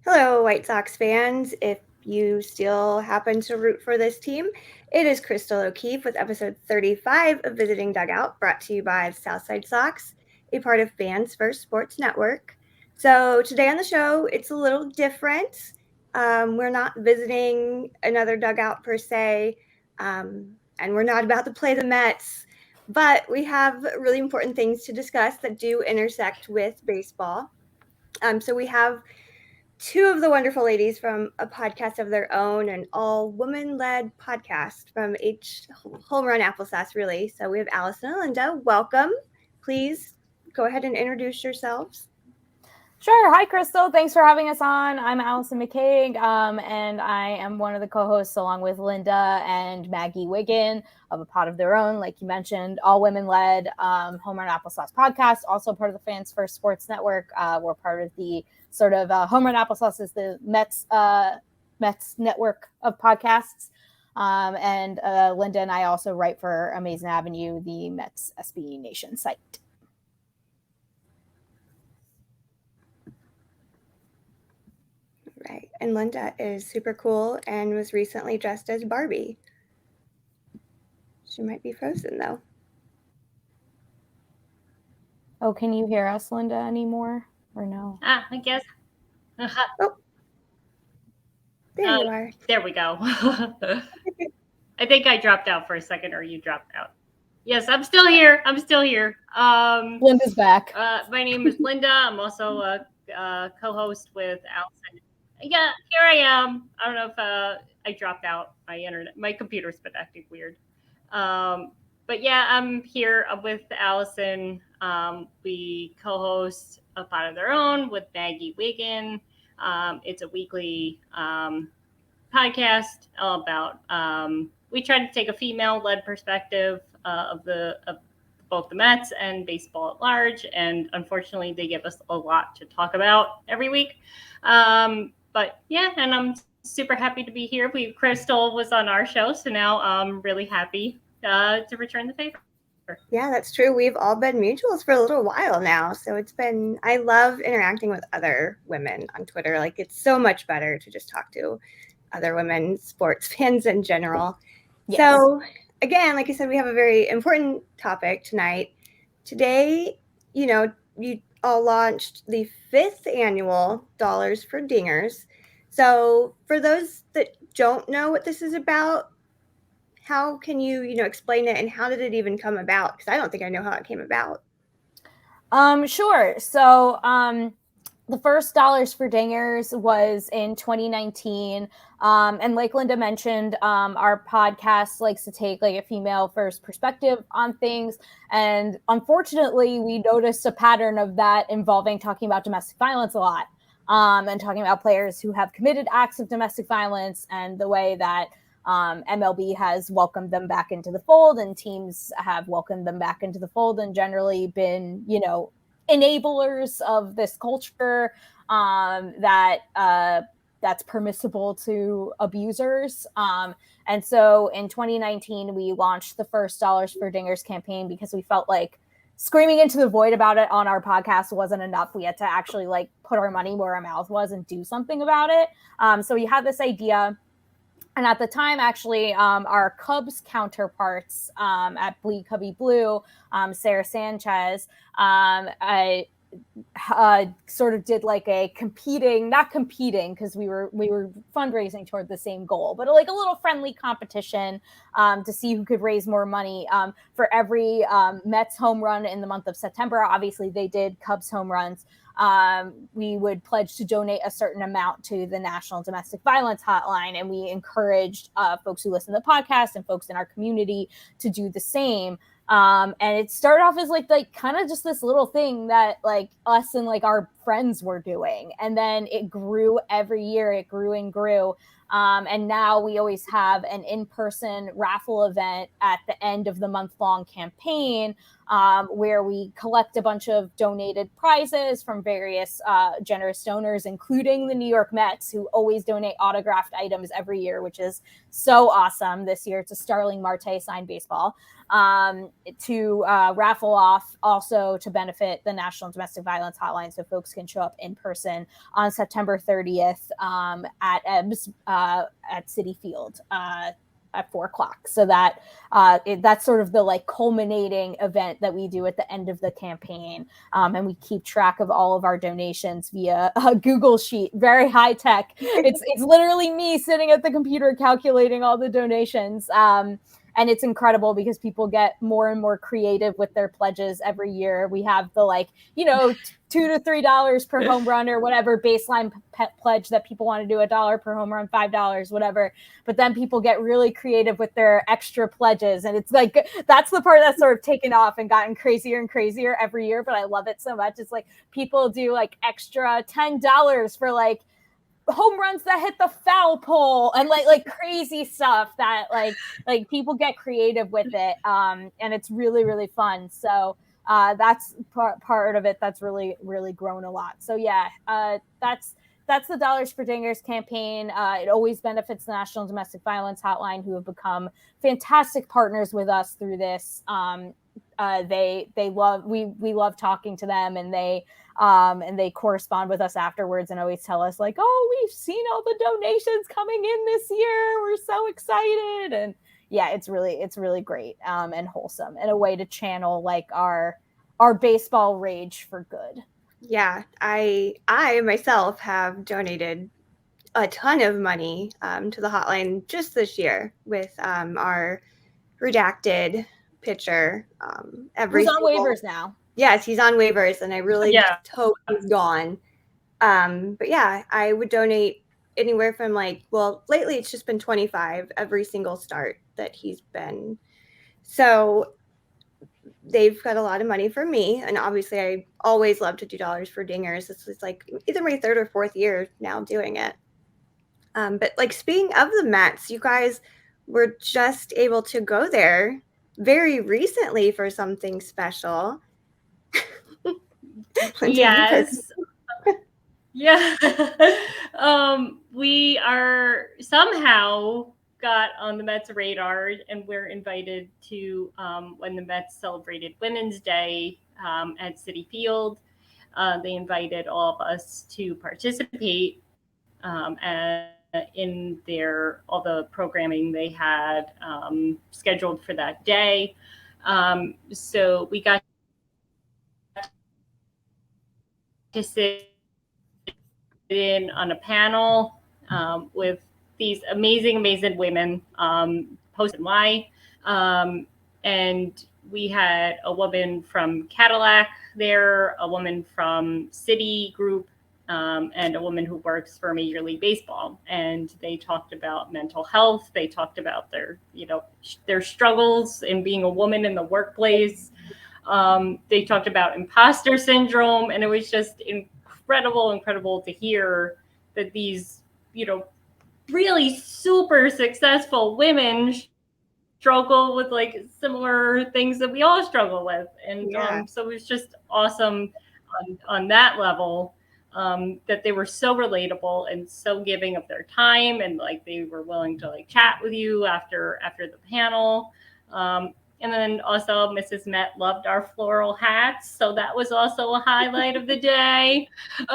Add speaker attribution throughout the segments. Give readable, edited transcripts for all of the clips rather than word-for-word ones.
Speaker 1: Hello, White Sox fans. If you still happen to root for this team, it is Crystal O'Keefe with episode 35 of Visiting Dugout, brought to you by the Southside Sox, a part of Fans First Sports Network. So today on the show, it's a little different. We're not visiting another dugout per se, and we're not about to play the Mets, but we have really important things to discuss that do intersect with baseball. So we have two of the wonderful ladies from a podcast of their own, an all woman led podcast from H Home Run Applesauce, really. So we have Allison and Linda. Welcome. Please go ahead and introduce yourselves.
Speaker 2: Sure. Hi, Crystal. Thanks for having us on. I'm Allison McCague, and I am one of the co-hosts along with Linda and Maggie Wiggin of A Pod of Their Own, like you mentioned, all women-led Home Run Applesauce podcast, also part of the Fans First Sports Network. We're part of the sort of Home Run Applesauce is the Mets network of podcasts. And Linda and I also write for Amazing Avenue, the Mets SB Nation site.
Speaker 1: Right. And Linda is super cool and was recently dressed as Barbie. She might be frozen, though.
Speaker 2: Oh, can you hear us, Linda, anymore? Or no?
Speaker 3: I guess.
Speaker 1: Oh, there you are.
Speaker 3: There we go. I think I dropped out for a second, or you dropped out. Yes, I'm still here.
Speaker 2: Linda's back.
Speaker 3: My name is Linda. I'm also a co-host with Allison. Yeah, here I am. I don't know if I dropped out. My computer's been acting weird. But yeah, I'm here with Allison. We co-host A Pod of Their Own with Maggie Wiggin. It's a weekly podcast about. We try to take a female-led perspective of both the Mets and baseball at large, and unfortunately, they give us a lot to talk about every week. But yeah, and I'm super happy to be here. Crystal was on our show, so now I'm really happy to return the favor.
Speaker 1: Yeah, that's true. We've all been mutuals for a little while now. So I love interacting with other women on Twitter. Like, it's so much better to just talk to other women, sports fans in general. Yes. So again, like I said, we have a very important topic tonight. Today, you all launched the 5th annual Dollars for Dingers. So for those that don't know what this is about, how can you explain it, and how did it even come about? Because I don't think I know how it came about.
Speaker 2: Sure. So the first Dollars for Dingers was in 2019. And like Linda mentioned, our podcast likes to take like a female first perspective on things. And unfortunately, we noticed a pattern of that involving talking about domestic violence a lot, and talking about players who have committed acts of domestic violence and the way that MLB has welcomed them back into the fold, and teams have welcomed them back into the fold and generally been, enablers of this culture that's permissible to abusers. And so in 2019, we launched the first Dollars for Dingers campaign because we felt like screaming into the void about it on our podcast wasn't enough. We had to actually like put our money where our mouth was and do something about it. So we had this idea. And at the time, actually, our Cubs counterparts at Bleed Cubby Blue, Sarah Sanchez, sort of did like a not competing because we were fundraising toward the same goal, but like a little friendly competition to see who could raise more money for every Mets home run in the month of September. Obviously, they did Cubs home runs. We would pledge to donate a certain amount to the National Domestic Violence Hotline, and we encouraged folks who listen to the podcast and folks in our community to do the same. And it started off as like kind of just this little thing that like us and like our friends were doing, and then it grew every year. It grew and grew. And now we always have an in-person raffle event at the end of the month-long campaign, where we collect a bunch of donated prizes from various generous donors, including the New York Mets, who always donate autographed items every year, which is so awesome. This year it's a Starling Marte signed baseball, to raffle off, also to benefit the National Domestic Violence Hotline, so folks can show up in person on September 30th at Ebbs at Citi Field at 4:00. So that's sort of the like culminating event that we do at the end of the campaign. And we keep track of all of our donations via a Google sheet, very high tech. It's literally me sitting at the computer calculating all the donations. And it's incredible because people get more and more creative with their pledges every year. We have the $2 to $3 per home run or whatever baseline pledge that people want to do, $1 per home run, $5, whatever. But then people get really creative with their extra pledges. And it's like, that's the part that's sort of taken off and gotten crazier and crazier every year. But I love it so much. It's like people do like extra $10 for like home runs that hit the foul pole and like crazy stuff that like people get creative with it. And it's really, really fun. So that's part of it that's really, really grown a lot. So yeah, that's the Dollars for Dingers campaign. It always benefits the National Domestic Violence Hotline, who have become fantastic partners with us through this. We love talking to them, and they correspond with us afterwards and always tell us like, oh, we've seen all the donations coming in this year. We're so excited. And yeah, it's really great and wholesome, and a way to channel like our baseball rage for good.
Speaker 1: Yeah, I myself have donated a ton of money to the hotline just this year with our redacted pitcher.
Speaker 2: Who's on waivers now?
Speaker 1: Yes, he's on waivers, and I really just hope he's gone. But yeah, I would donate anywhere from lately it's just been 25 every single start that he's been. So they've got a lot of money for me, and obviously I always love to do Dollars for Dingers. This is like either my third or fourth year now doing it. But like, speaking of the Mets, you guys were just able to go there very recently for something special.
Speaker 3: Yes. Yeah. We are somehow got on the Mets radar, and we're invited to when the Mets celebrated Women's Day at Citi Field. They invited all of us to participate in all the programming they had scheduled for that day. So we got to sit in on a panel with these amazing women, post and why. And we had a woman from Cadillac there, a woman from Citi Group, and a woman who works for Major League Baseball. And they talked about mental health. They talked about their struggles in being a woman in the workplace. They talked about imposter syndrome, and it was just incredible to hear that these, really super successful women struggle with like similar things that we all struggle with. And so it was just awesome on that level, that they were so relatable and so giving of their time, and like they were willing to like chat with you after the panel. And then also Mrs. Met loved our floral hats. So that was also a highlight of the day.
Speaker 2: She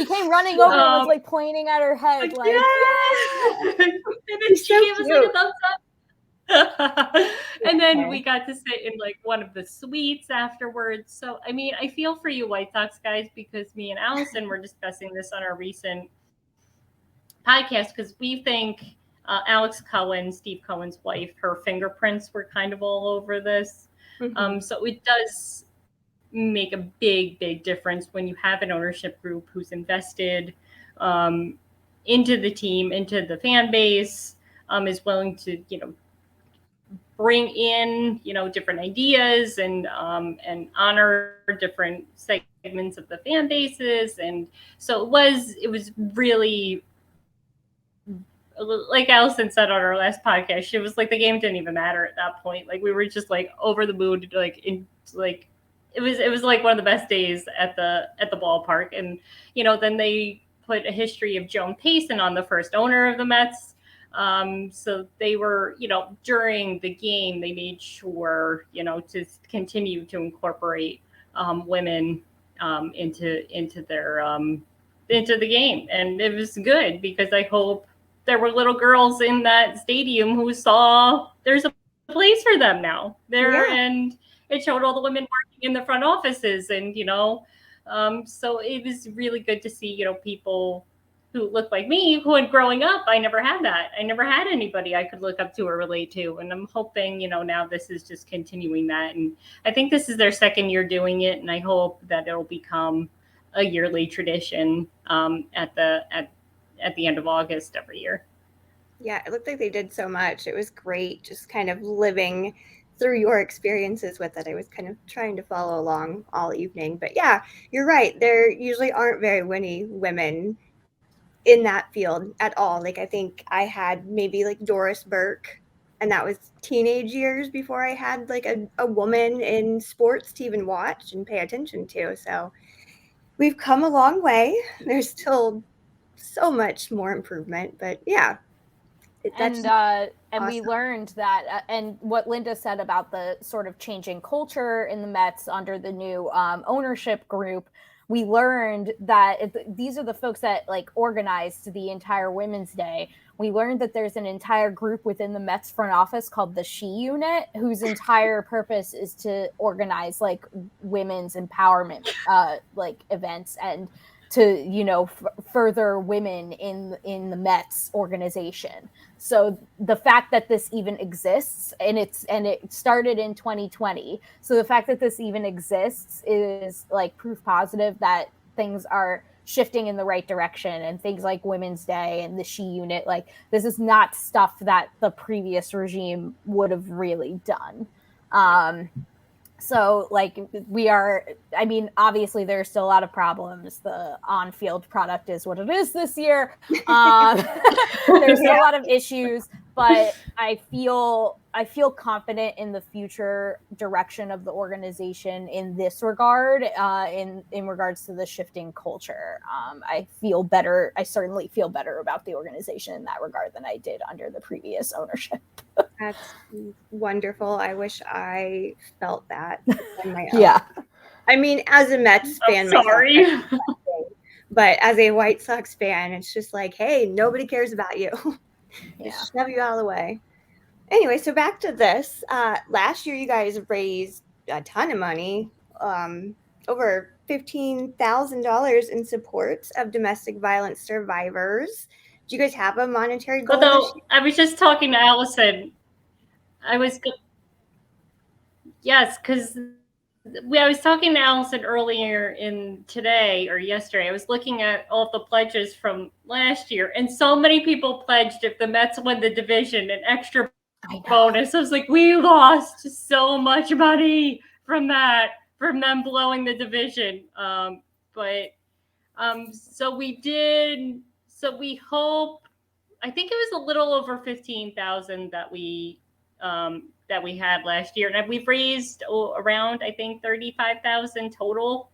Speaker 2: came running over and was like pointing at her head. Like,
Speaker 3: yeah! And then she gave us like a thumbs up. And then we got to sit in like one of the suites afterwards. So, I mean, I feel for you White Sox guys, because me and Allison were discussing this on our recent podcast, because we think Alex Cohen, Steve Cohen's wife, her fingerprints were kind of all over this. Mm-hmm. So it does make a big difference when you have an ownership group who's invested into the team, into the fan base, is willing to, bring in, different ideas and honor different segments of the fan bases. And so it was really like Allison said on our last podcast, she was like, the game didn't even matter at that point. Like we were just like over the moon, like in like it was like one of the best days at the ballpark. And then they put a history of Joan Payson on the first owner of the Mets. So they were, during the game, they made sure, to continue to incorporate women into their into the game. And it was good because I hope there were little girls in that stadium who saw there's a place for them now there.
Speaker 1: Yeah.
Speaker 3: And it showed all the women working in the front offices. And, so it was really good to see, people who looked like me, who had growing up, I never had that. I never had anybody I could look up to or relate to. And I'm hoping, now this is just continuing that. And I think this is their second year doing it. And I hope that it'll become a yearly tradition at the end of August every year.
Speaker 1: Yeah, it looked like they did so much. It was great just kind of living through your experiences with it. I was kind of trying to follow along all evening. But yeah, you're right. There usually aren't very many women in that field at all. Like I think I had maybe like Doris Burke, and that was teenage years before I had like a woman in sports to even watch and pay attention to. So we've come a long way. There's still so much more improvement, but yeah.
Speaker 2: And
Speaker 1: awesome.
Speaker 2: we learned that, and what Linda said about the sort of changing culture in the Mets under the new ownership group, we learned that these are the folks that like organized the entire Women's Day. We learned that there's an entire group within the Mets front office called the She Unit, whose entire purpose is to organize like women's empowerment like events and to further women in the Mets organization. So the fact that this even exists, and it started in 2020, so the fact that this even exists is like proof positive that things are shifting in the right direction. And things like Women's Day and the She Unit, like this is not stuff that the previous regime would have really done. So like obviously there's still a lot of problems. The on-field product is what it is this year. There's still a lot of issues, but I feel confident in the future direction of the organization in this regard, in regards to the shifting culture. I feel better. I certainly feel better about the organization in that regard than I did under the previous ownership.
Speaker 1: That's wonderful. I wish I felt that on my own.
Speaker 2: Yeah.
Speaker 1: I mean, as a Mets fan,
Speaker 3: sorry.
Speaker 1: myself, but as a White Sox fan, it's just like, hey, nobody cares about you. Just shove you out of the way. Anyway, so back to this. Last year, you guys raised a ton of money, over $15,000 in support of domestic violence survivors. Do you guys have a monetary goal?
Speaker 3: Although I was just talking to Allison. Yes, because I was talking to Allison earlier today or yesterday. I was looking at all the pledges from last year, and so many people pledged if the Mets win the division, an extra bonus. I was like, we lost so much money from them blowing the division. So we did. So we hope. I think it was a little over 15,000 that we had last year, and we've raised around, I think, 35,000 total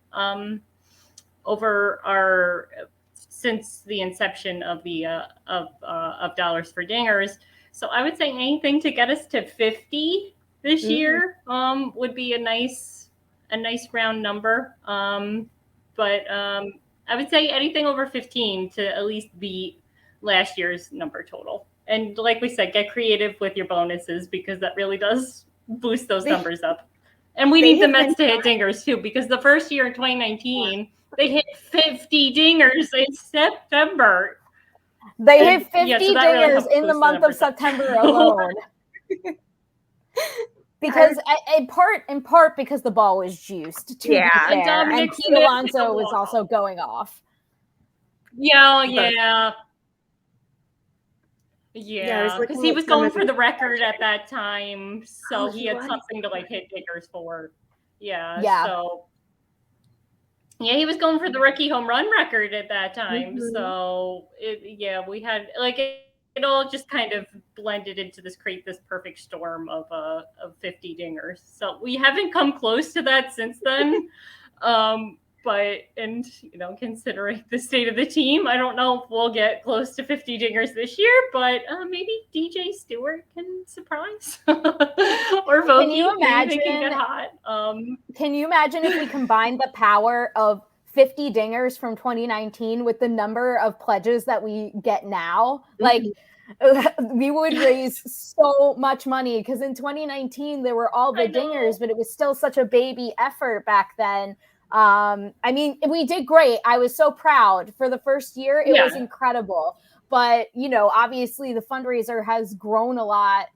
Speaker 3: since the inception of the of Dollars for Dingers. So I would say anything to get us to 50 this year would be a nice round number. But I would say anything over 15 to at least beat last year's number total. And like we said, get creative with your bonuses because that really does boost those numbers up. And we need the Mets to hit dingers too, because the first year in 2019, they hit 50 dingers in September.
Speaker 2: They hit 50 dingers really in the month of September alone. Because in part because the ball was juiced. And Pete Alonso was also going off.
Speaker 3: Yeah, because he was going for the record at that time, so he had something to like hit dingers for. So he was going for the rookie home run record at that time. So we had like it all just kind of blended into this perfect storm of 50 dingers. So we haven't come close to that since then. But considering the state of the team, I don't know if we'll get close to 50 dingers this year, but maybe DJ Stewart can surprise. Or Vogue,
Speaker 2: can you imagine?
Speaker 3: Maybe they can get hot.
Speaker 2: Can you imagine if we combine the power of 50 dingers from 2019 with the number of pledges that we get now? Like, we would raise so much money, because in 2019 there were all the dingers, but it was still such a baby effort back then. I mean, we did great. I was so proud for the first year. It was incredible. But, obviously the fundraiser has grown a lot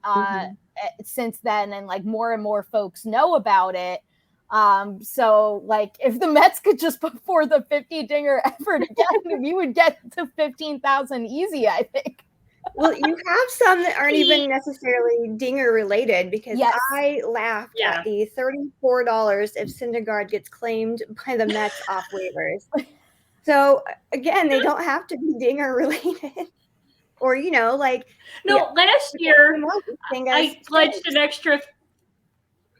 Speaker 2: since then, and like more and more folks know about it. So like if the Mets could just put forth the 50 dinger effort again, we would get to 15,000 easy, I think.
Speaker 1: Well, you have some that aren't even necessarily dinger related, because I laughed at the $34 if Syndergaard gets claimed by the Mets off waivers. So again, they don't have to be dinger related, or last
Speaker 3: year I pledged an extra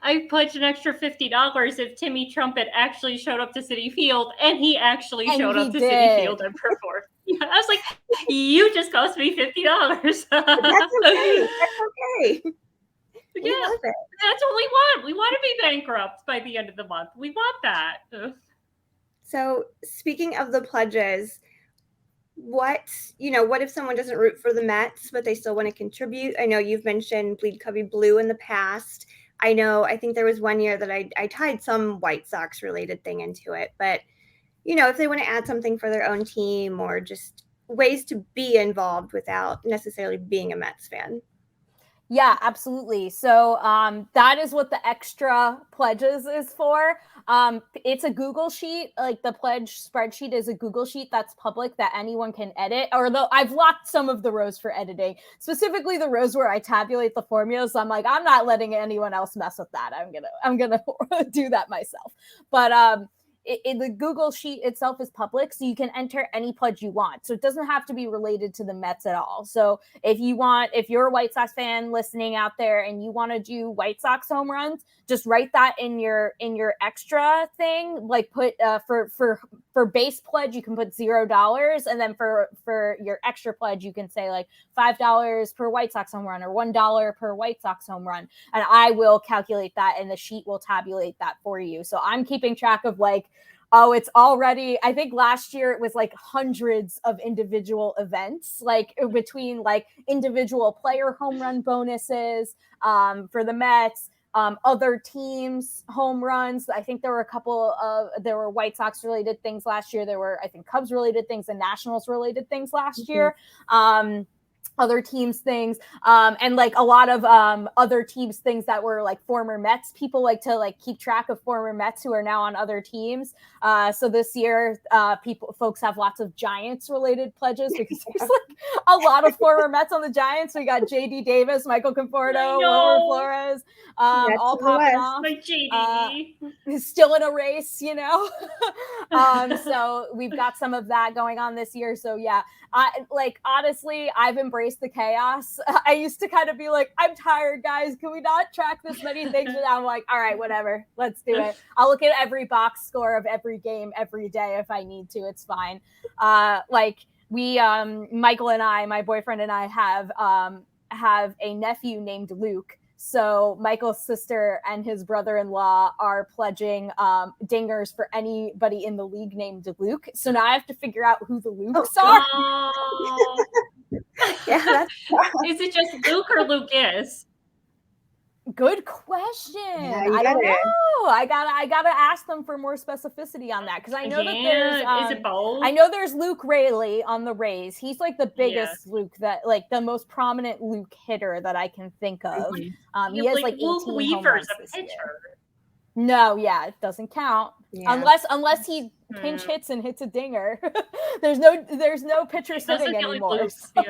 Speaker 3: $50 if Timmy Trumpet actually showed up to Citi Field, and he actually showed up to Citi Field and performed. I was like, you just cost me $50.
Speaker 1: That's okay. That's okay.
Speaker 3: Yeah, that's what we want. We want to be bankrupt by the end of the month. We want that.
Speaker 1: So speaking of the pledges, what if someone doesn't root for the Mets, but they still want to contribute? I know you've mentioned Bleed Covey Blue in the past. I think there was one year that I tied some White Sox related thing into it, but if they want to add something for their own team, or just ways to be involved without necessarily being a Mets fan.
Speaker 2: Yeah, absolutely. So that is what the extra pledges is for. It's a Google sheet. Like the pledge spreadsheet is a Google sheet that's public that anyone can edit. Although I've locked some of the rows for editing, specifically the rows where I tabulate the formulas. So I'm like, I'm not letting anyone else mess with that. I'm gonna do that myself. But the Google sheet itself is public, so you can enter any pledge you want. So it doesn't have to be related to the Mets at all. So if you're a White Sox fan listening out there and you want to do White Sox home runs, just write that in your extra thing. Like put for base pledge, you can put $0, and then for your extra pledge, you can say like $5 per White Sox home run or $1 per White Sox home run, and I will calculate that, and the sheet will tabulate that for you. So I'm keeping track of like, it's already, I think last year it was like hundreds of individual events, like between like individual player home run bonuses for the Mets, other teams home runs. I think there were White Sox related things last year. There were, I think, Cubs related things and Nationals related things last year. Other teams things, and like a lot of other teams things that were like former Mets. People like to like keep track of former Mets who are now on other teams. So this year, folks have lots of Giants related pledges, because there's like a lot of former Mets on the Giants. We got JD Davis, Michael Conforto, Wilmer Flores, all popping off.
Speaker 3: Like JD
Speaker 2: still in a race, So we've got some of that going on this year. So yeah, honestly, I've embraced the chaos. I used to kind of be like, I'm tired, guys. Can we not track this many things? And I'm like, all right, whatever. Let's do it. I'll look at every box score of every game every day if I need to. It's fine. Michael and I, my boyfriend and I have a nephew named Luke. So Michael's sister and his brother-in-law are pledging dingers for anybody in the league named Luke. So now I have to figure out who the Lukes are.
Speaker 1: Yeah,
Speaker 3: is it just Luke or Lucas?
Speaker 2: Good question.
Speaker 1: Yeah,
Speaker 2: I don't know. I gotta ask them for more specificity on that, because I know that there's
Speaker 3: is it both?
Speaker 2: I know there's Luke Raley on the Rays. He's like the biggest Luke, that like the most prominent Luke hitter that I can think of. He has like 18 home runs this year. No, it doesn't count. Yeah. Unless he pinch hits and hits a dinger. there's no pitcher sitting anymore. So.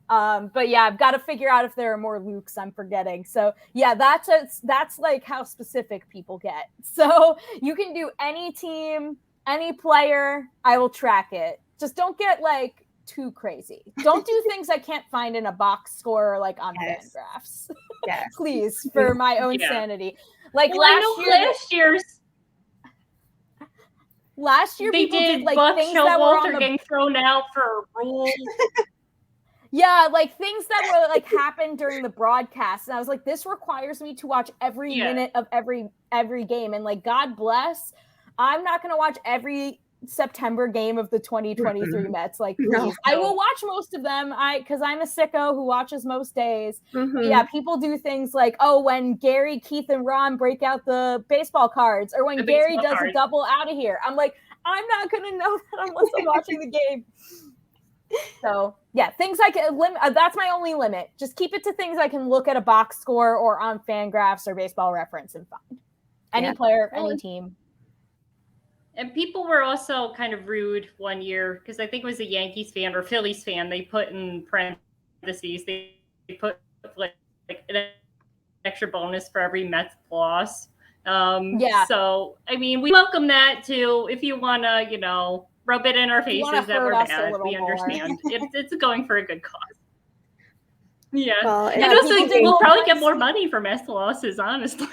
Speaker 2: But yeah, I've got to figure out if there are more Lukes I'm forgetting. So yeah, that's like how specific people get. So you can do any team, any player, I will track it. Just don't get like too crazy. Don't do things I can't find in a box score or like on
Speaker 1: Yes.
Speaker 2: Fangraphs.
Speaker 1: Yes.
Speaker 2: Please, for my own
Speaker 3: Yeah.
Speaker 2: sanity. Like
Speaker 3: Well, I know
Speaker 2: last year
Speaker 3: they
Speaker 2: people
Speaker 3: did
Speaker 2: like
Speaker 3: Buck
Speaker 2: things that were
Speaker 3: Showalter
Speaker 2: on the
Speaker 3: getting thrown out for rules.
Speaker 2: yeah, like things that were like happened during the broadcast. And I was like, this requires me to watch every minute of every game. And like, God bless, I'm not going to watch every September game of the 2023 Mets. Like, please.
Speaker 1: No.
Speaker 2: I will watch most of them because I'm a sicko who watches most days.
Speaker 1: Mm-hmm.
Speaker 2: Yeah, people do things like, oh, when Gary, Keith, and Ron break out the baseball cards, or when Gary does a double out of here. I'm like, I'm not going to know that unless I'm watching the game. So yeah, things I can limit. That's my only limit. Just keep it to things I can look at a box score or on Fangraphs or Baseball Reference and find any player, any team.
Speaker 3: And people were also kind of rude one year because I think it was a Yankees fan or Phillies fan. They put in parentheses. They put like an extra bonus for every Mets loss. So I mean, we welcome that too. If you want to, rub it in our faces that we're bad, we understand. It's going for a good cause. Yeah.
Speaker 1: Well,
Speaker 3: and also we'll probably get more money for Mets losses, honestly.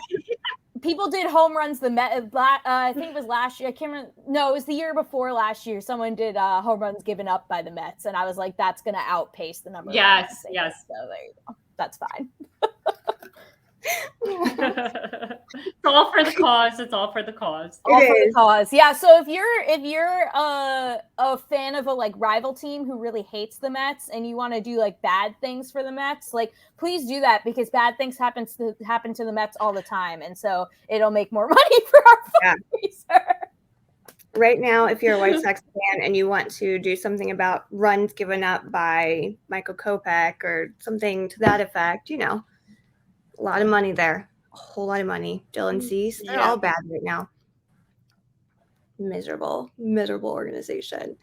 Speaker 2: People did home runs. I think it was last year. I can't remember. No, it was the year before last year. Someone did home runs given up by the Mets, and I was like, that's going to outpace the number.
Speaker 3: Yes.
Speaker 2: So there you go. That's fine.
Speaker 3: It's all for the cause. It's all for the cause.
Speaker 2: All for the cause. Yeah. So if you're a fan of a like rival team who really hates the Mets and you want to do like bad things for the Mets, like please do that because bad things happen to the Mets all the time, and so it'll make more money for our fundraiser.
Speaker 1: Right now, if you're a White Sox fan and you want to do something about runs given up by Michael Kopech or something to that effect, a lot of money there. A whole lot of money. Dylan Cease, they're all bad right now. Miserable organization.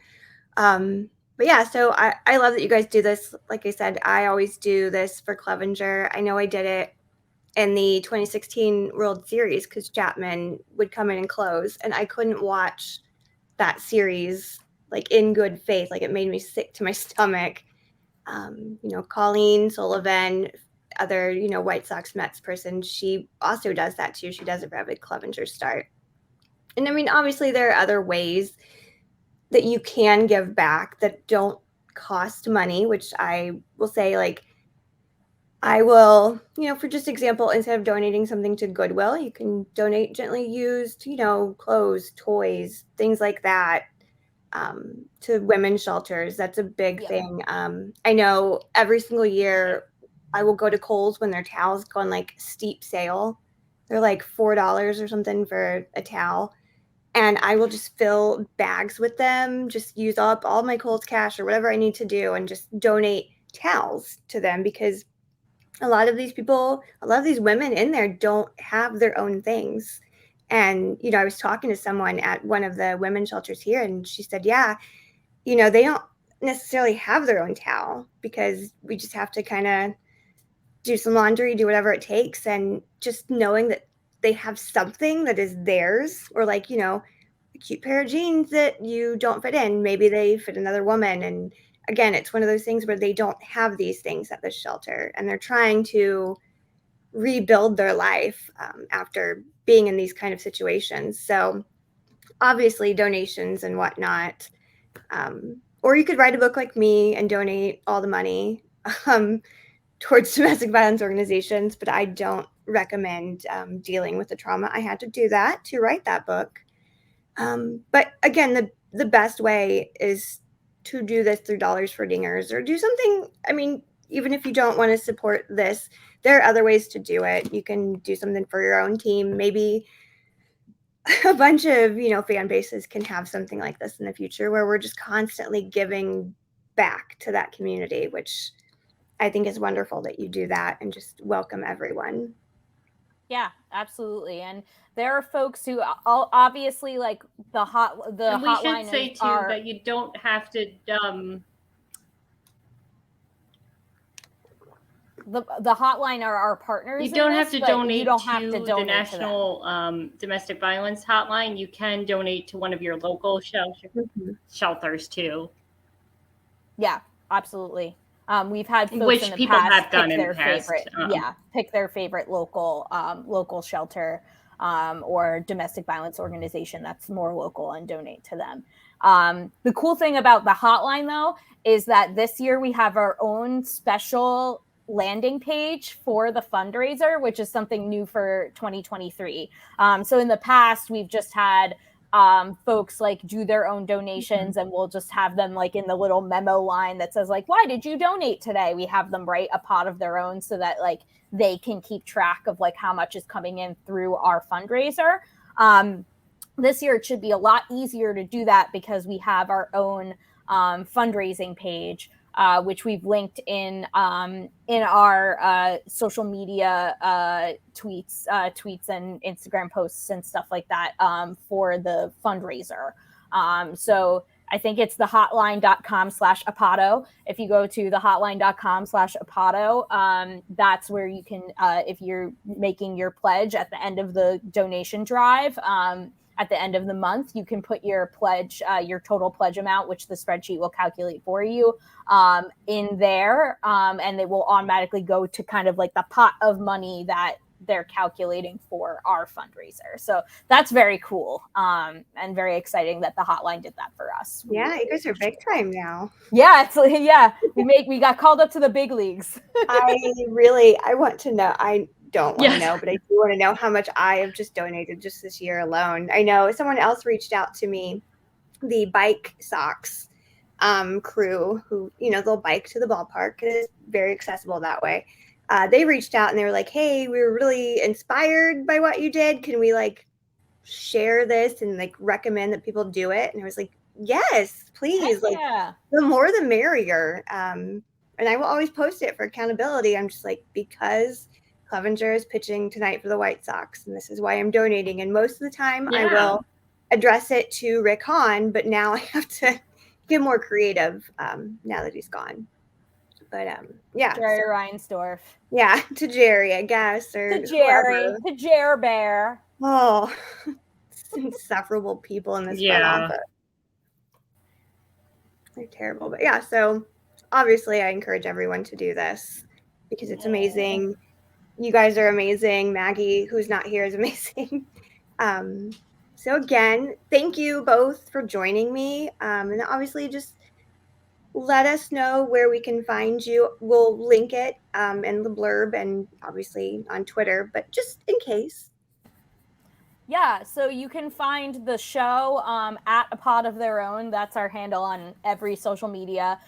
Speaker 1: But yeah, so I love that you guys do this. Like I said, I always do this for Clevenger. I know I did it in the 2016 World Series because Chapman would come in and close, and I couldn't watch that series like in good faith. Like it made me sick to my stomach. Colleen Sullivan, other, White Sox Mets person, she also does that too. She does it for every Clevenger start. And I mean, obviously there are other ways that you can give back that don't cost money, which I will say, like, I will, for just example, instead of donating something to Goodwill, you can donate gently used, clothes, toys, things like that, to women's shelters. That's a big thing. I know every single year I will go to Kohl's when their towels go on like steep sale. They're like $4 or something for a towel. And I will just fill bags with them, just use up all my Kohl's cash or whatever I need to do and just donate towels to them because a lot of these women in there don't have their own things. And, I was talking to someone at one of the women's shelters here, and she said, they don't necessarily have their own towel because we just have to kind of do some laundry, do whatever it takes. And just knowing that they have something that is theirs, or like, a cute pair of jeans that you don't fit in, maybe they fit another woman. And again, it's one of those things where they don't have these things at the shelter and they're trying to rebuild their life after being in these kind of situations. So obviously donations and whatnot, or you could write a book like me and donate all the money towards domestic violence organizations, but I don't recommend dealing with the trauma I had to do that to write that book. But again, the best way is to do this through Dollars for Dingers or do something. I mean, even if you don't want to support this, there are other ways to do it. You can do something for your own team. Maybe a bunch of, fan bases can have something like this in the future where we're just constantly giving back to that community, which I think is wonderful that you do that and just welcome everyone.
Speaker 2: Yeah, absolutely. And there are folks who obviously like the hotline.
Speaker 3: And we should say too that you don't have to
Speaker 2: the hotline are our partners.
Speaker 3: You don't have to donate to the National Domestic Violence Hotline. You can donate to one of your local shelters too.
Speaker 2: Yeah, absolutely. We've had folks
Speaker 3: Which
Speaker 2: in the
Speaker 3: people
Speaker 2: past
Speaker 3: have done
Speaker 2: pick
Speaker 3: in the
Speaker 2: their
Speaker 3: past.
Speaker 2: favorite, pick their favorite local shelter or domestic violence organization that's more local and donate to them. The cool thing about the hotline, though, is that this year we have our own special landing page for the fundraiser, which is something new for 2023. So in the past, we've just had folks like do their own donations, and we'll just have them like in the little memo line that says like, why did you donate today? We have them write a pot of their own so that like they can keep track of like how much is coming in through our fundraiser. This year it should be a lot easier to do that because we have our own fundraising page, which we've linked in our social media tweets and Instagram posts and stuff like that for the fundraiser. So I think it's the hotline.com/Apato. If you go to the hotline.com/Apato, that's where you can, if you're making your pledge at the end of the donation drive, at the end of the month, you can put your pledge, your total pledge amount, which the spreadsheet will calculate for you, in there. And it will automatically go to kind of like the pot of money that they're calculating for our fundraiser. So that's very cool, and very exciting that the hotline did that for us.
Speaker 1: Yeah, you guys are big time now.
Speaker 2: Yeah, we got called up to the big leagues.
Speaker 1: I want to know. I don't want to
Speaker 3: Yes.
Speaker 1: know, but I do want to know how much I have just donated just this year alone. I know someone else reached out to me, the White Sox crew, who, they'll bike to the ballpark. It's very accessible that way. They reached out and they were like, hey, we were really inspired by what you did. Can we like share this and like recommend that people do it? And I was like, yes, please.
Speaker 2: Heck yeah.
Speaker 1: The more the merrier. And I will always post it for accountability. I'm just like, because Clevenger is pitching tonight for the White Sox, and this is why I'm donating. And most of the time I will address it to Rick Hahn, but now I have to get more creative now that he's gone. But yeah.
Speaker 2: Jerry Reinsdorf.
Speaker 1: Yeah, to Jerry, I guess. Or
Speaker 2: to Jerry.
Speaker 1: Whoever.
Speaker 2: To Jer Bear.
Speaker 1: Oh, insufferable people in this front office. They're terrible. But yeah, so obviously I encourage everyone to do this because it's amazing. You guys are amazing. Maggie, who's not here, is amazing. So again, thank you both for joining me. And obviously just let us know where we can find you. We'll link it in the blurb and obviously on Twitter, but just in case.
Speaker 2: Yeah, so you can find the show at A Pod of Their Own. That's our handle on every social media.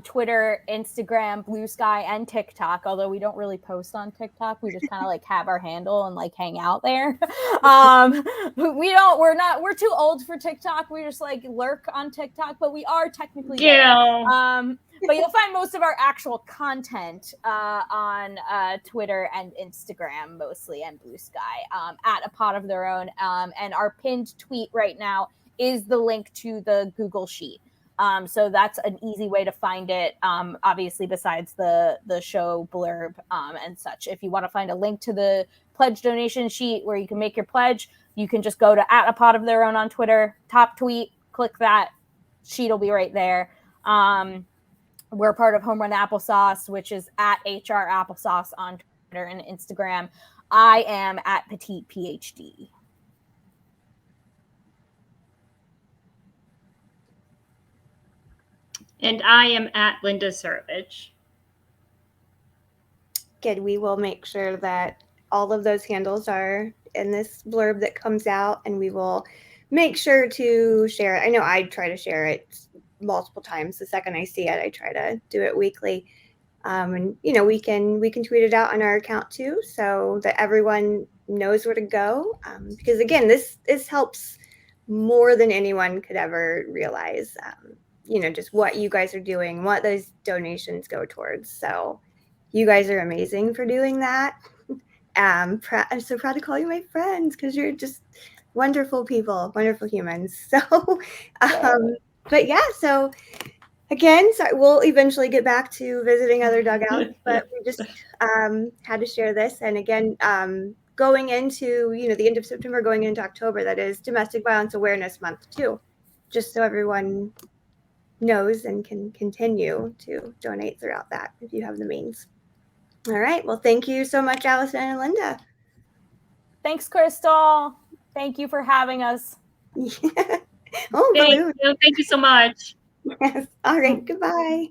Speaker 2: Twitter, Instagram, Blue Sky, and TikTok. Although we don't really post on TikTok, we just kind of like have our handle and like hang out there. We're too old for TikTok. We just like lurk on TikTok, but we are technically there. But you'll find most of our actual content on Twitter and Instagram mostly, and Blue Sky at A Pod of Their Own. And our pinned tweet right now is the link to the Google Sheet. So that's an easy way to find it, obviously, besides the show blurb and such. If you want to find a link to the pledge donation sheet where you can make your pledge, you can just go to at A Pod of Their Own on Twitter, top tweet, click that, sheet will be right there. We're part of Home Run Applesauce, which is at HR Applesauce on Twitter and Instagram. I am at Petite PhD.
Speaker 3: And I am at Linda Surovich.
Speaker 1: Good. We will make sure that all of those handles are in this blurb that comes out, and we will make sure to share it. I know I try to share it multiple times. The second I see it, I try to do it weekly. And we can tweet it out on our account too, so that everyone knows where to go. Because again, this helps more than anyone could ever realize. Just what you guys are doing, what those donations go towards. So you guys are amazing for doing that. I'm so proud to call you my friends because you're just wonderful people, wonderful humans. So, but yeah, so again, we'll eventually get back to visiting other dugouts, but we just had to share this. And again, going into, the end of September, going into October, that is Domestic Violence Awareness Month too, just so everyone knows and can continue to donate throughout that if you have the means. All right. Well, thank you so much, Allison and Linda.
Speaker 2: Thanks, Crystal. Thank you for having us.
Speaker 1: Oh, balloon.
Speaker 3: Thank you so much.
Speaker 1: Yes. All right. Goodbye.